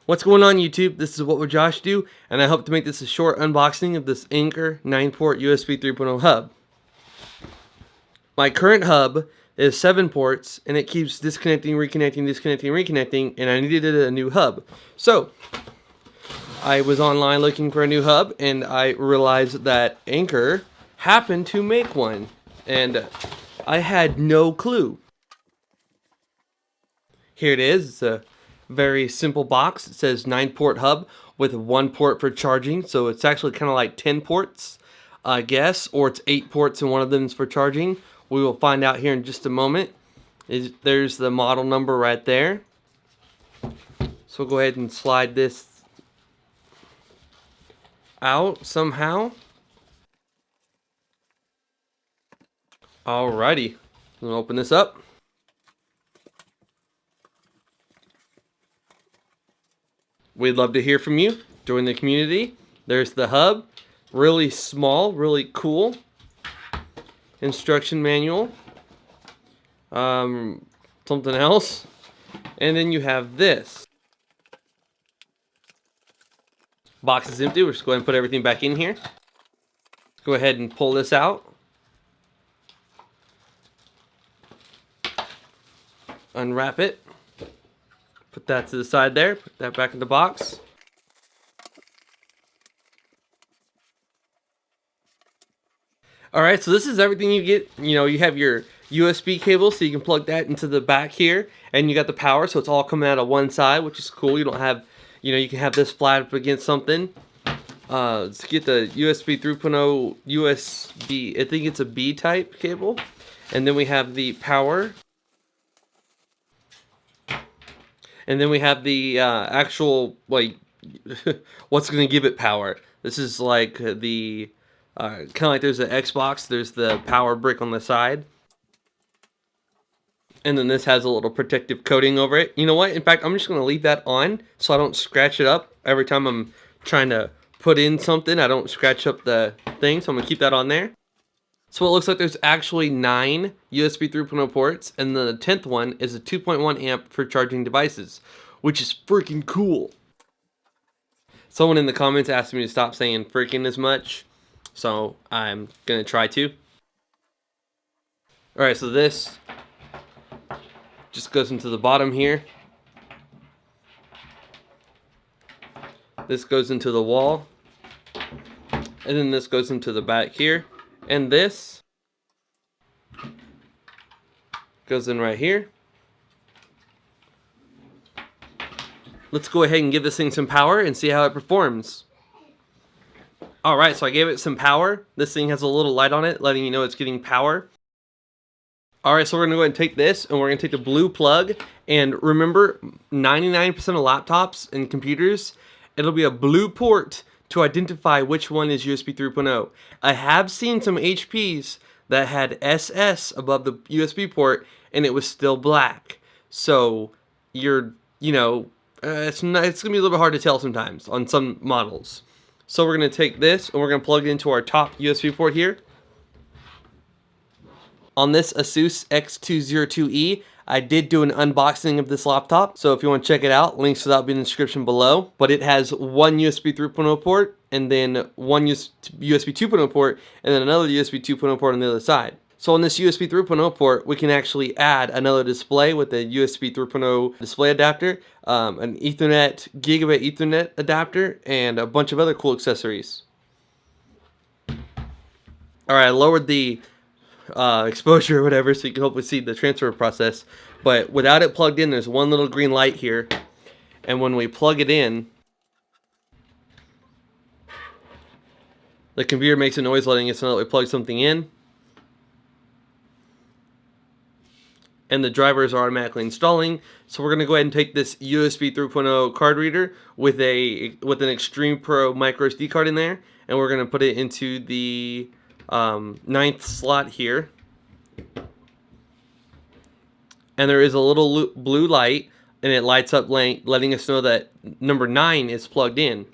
What's going on YouTube? This is What Would Josh Do? And I hope to make this a short unboxing of this Anker 9-port USB 3.0 hub. My current hub is 7 ports and it keeps disconnecting, reconnecting, disconnecting, reconnecting, and I needed a new hub. So I was online looking for a new hub and I realized that Anker happened to make one, and I had no clue. Here it is. It's a very simple box. It says 9-port hub with 1 port for charging, so it's actually kind of like 10 ports, I guess, or it's 8 ports and one of them is for charging. We will find out here in just a moment. There's the model number right there. So we'll go ahead and slide this out somehow. Alrighty, I'm gonna open this up. We'd love to hear from you. Join the community. There's the hub. Really small, really cool. Instruction manual. Something else. And then you have this. Box is empty. We're just going to put everything back in here. Go ahead and pull this out. Unwrap it. Put that to the side there. Put that back in the box. Alright, so this is everything you get. You know, you have your USB cable, so you can plug that into the back here. And you got the power, so it's all coming out of one side, which is cool. You don't have, you know, you can have this flat up against something. Let's get the USB 3.0 USB, I think it's a B type cable. And then we have the power. And then we have the actual, like, what's going to give it power. This is like the, kind of like there's an Xbox, there's the power brick on the side. And then this has a little protective coating over it. You know what? In fact, I'm just going to leave that on so I don't scratch it up. Every time I'm trying to put in something, I don't scratch up the thing. So I'm going to keep that on there. So it looks like there's actually 9 USB 3.0 ports, and the 10th one is a 2.1 amp for charging devices, which is freaking cool. Someone in the comments asked me to stop saying freaking as much, so I'm gonna try to. Alright, so this just goes into the bottom here. This goes into the wall, and then this goes into the back here. And this goes in right here. Let's go ahead and give this thing some power and see how it performs. Alright, so I gave it some power. This thing has a little light on it letting you know it's getting power. Alright, so we're going to go ahead and take this and we're going to take the blue plug. And remember, 99% of laptops and computers, it'll be a blue port to identify which one is USB 3.0. I have seen some HPs that had SS above the USB port and it was still black. So it's gonna be a little bit hard to tell sometimes on some models. So we're gonna take this and we're gonna plug it into our top USB port here. On this Asus X202E, I did do an unboxing of this laptop, so if you want to check it out, links to that will be in the description below. But it has one USB 3.0 port, and then one USB 2.0 port, and then another USB 2.0 port on the other side. So on this USB 3.0 port, we can actually add another display with a USB 3.0 display adapter, an Ethernet, gigabit Ethernet adapter, and a bunch of other cool accessories. Alright, I lowered the exposure or whatever so you can hopefully see the transfer process, but without it plugged in, there's one little green light here, and when we plug it in, the computer makes a noise letting us know that we plug something in, and the drivers are automatically installing. So we're going to go ahead and take this USB 3.0 card reader with an Extreme Pro micro SD card in there, and we're going to put it into the 9th slot here, and there is a little blue light and it lights up letting us know that number 9 is plugged in.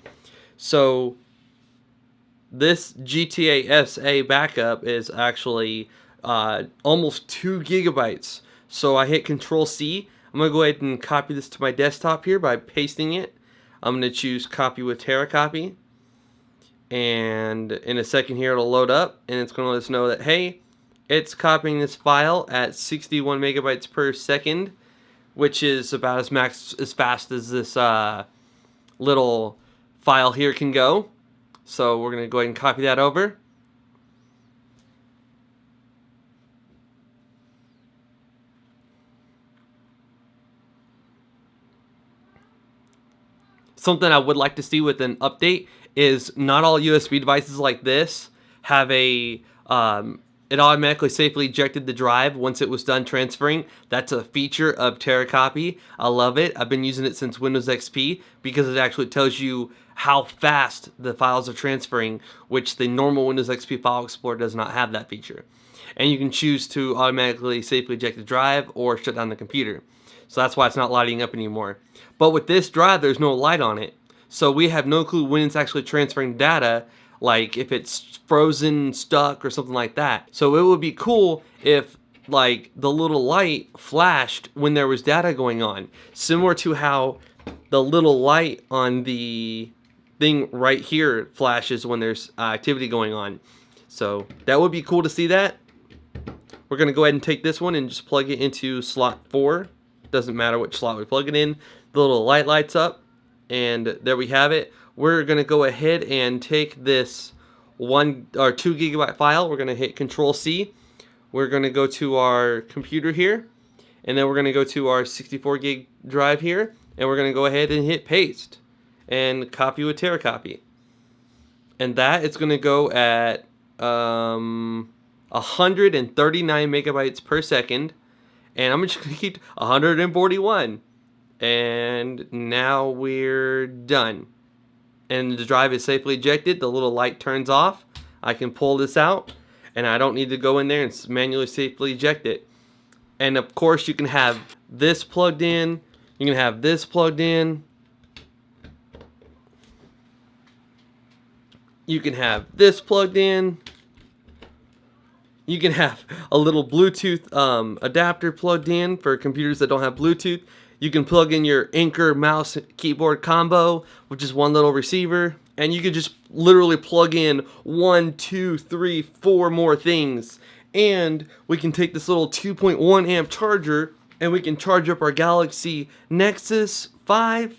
So this GTA SA backup is actually almost 2 gigabytes. So I hit Control C. I'm gonna go ahead and copy this to my desktop here by pasting it. I'm going to choose copy with Terracopy. And in a second here, it'll load up, and it's going to let us know that, hey, it's copying this file at 61 megabytes per second, which is about as fast as this little file here can go. So we're going to go ahead and copy that over. Something I would like to see with an update is not all USB devices like this have a it automatically safely ejected the drive once it was done transferring. That's a feature of Terracopy. I love it. I've been using it since Windows XP because it actually tells you how fast the files are transferring, which the normal Windows XP File Explorer does not have that feature. And you can choose to automatically safely eject the drive or shut down the computer. So that's why it's not lighting up anymore. But with this drive, there's no light on it. So we have no clue when it's actually transferring data, like if it's frozen, stuck, or something like that. So it would be cool if like the little light flashed when there was data going on. Similar to how the little light on the thing right here flashes when there's activity going on. So that would be cool to see that. We're going to go ahead and take this one and just plug it into slot 4. Doesn't matter which slot we plug it in. The little light lights up, and there we have it. We're going to go ahead and take this 1 or 2 gigabyte file. We're going to hit Control C. We're going to go to our computer here, and then we're going to go to our 64 gig drive here, and we're going to go ahead and hit paste and copy with Terracopy. And that is going to go at 139 megabytes per second. And I'm just going to keep 141. And now we're done. And the drive is safely ejected. The little light turns off. I can pull this out. And I don't need to go in there and manually safely eject it. And of course you can have this plugged in. You can have this plugged in. You can have this plugged in. You can have a little Bluetooth adapter plugged in for computers that don't have Bluetooth. You can plug in your Anker mouse keyboard combo, which is one little receiver. And you can just literally plug in 1, 2, 3, 4 more things. And we can take this little 2.1 amp charger and we can charge up our Galaxy Nexus 5.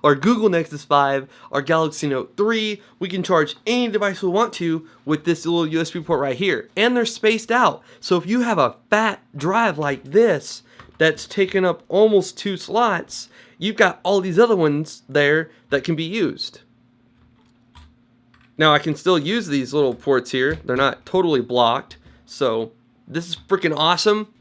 Our Google Nexus 5, our Galaxy Note 3. We can charge any device we want to with this little USB port right here. And they're spaced out. So if you have a fat drive like this that's taken up almost 2 slots, you've got all these other ones there that can be used. Now I can still use these little ports here. They're not totally blocked. So this is freaking awesome.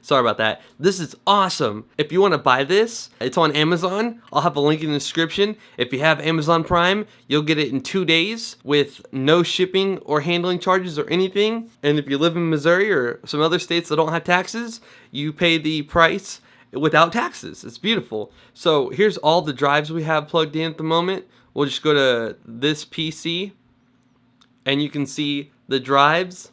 Sorry about that. This is awesome. If you want to buy this, it's on Amazon. I'll have a link in the description. If you have Amazon Prime, you'll get it in 2 days with no shipping or handling charges or anything. And if you live in Missouri or some other states that don't have taxes, you pay the price without taxes. It's beautiful. So here's all the drives we have plugged in at the moment. We'll just go to this PC and you can see the drives.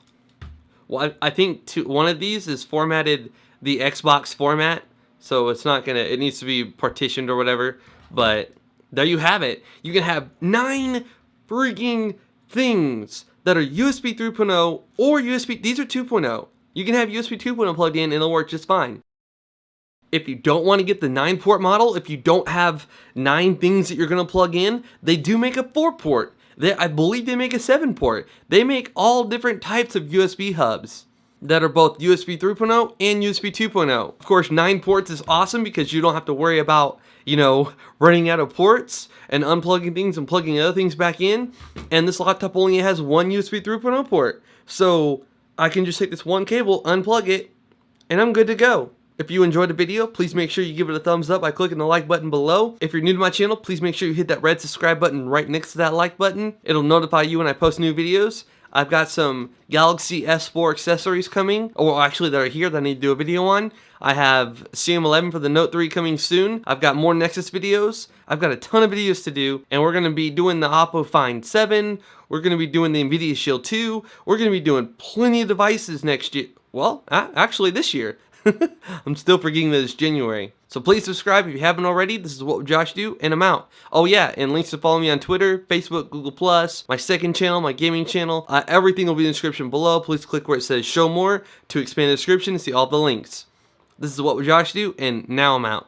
Well, I think one of these is formatted the Xbox format, so it's not gonna. It needs to be partitioned or whatever. But there you have it. You can have 9 freaking things that are USB 3.0 or USB. These are 2.0. You can have USB 2.0 plugged in, and it'll work just fine. If you don't want to get the 9-port model, if you don't have 9 things that you're gonna plug in, they do make a 4-port. I believe they make a 7-port. They make all different types of USB hubs that are both USB 3.0 and USB 2.0. Of course, 9 ports is awesome because you don't have to worry about, running out of ports and unplugging things and plugging other things back in. And this laptop only has one USB 3.0 port. So I can just take this one cable, unplug it, and I'm good to go. If you enjoyed the video, please make sure you give it a thumbs up by clicking the like button below. If you're new to my channel, please make sure you hit that red subscribe button right next to that like button. It'll notify you when I post new videos. I've got some Galaxy S4 accessories coming, or actually that are here that I need to do a video on. I have CM11 for the Note 3 coming soon. I've got more Nexus videos. I've got a ton of videos to do, and we're going to be doing the Oppo Find 7. We're going to be doing the NVIDIA Shield 2. We're going to be doing plenty of devices next year. Well, actually this year. I'm still forgetting that it's January. So please subscribe if you haven't already. This is What Would Josh Do? And I'm out. Oh yeah, and links to follow me on Twitter, Facebook, Google+, my second channel, my gaming channel. Everything will be in the description below. Please click where it says show more to expand the description and see all the links. This is What Would Josh Do? And now I'm out.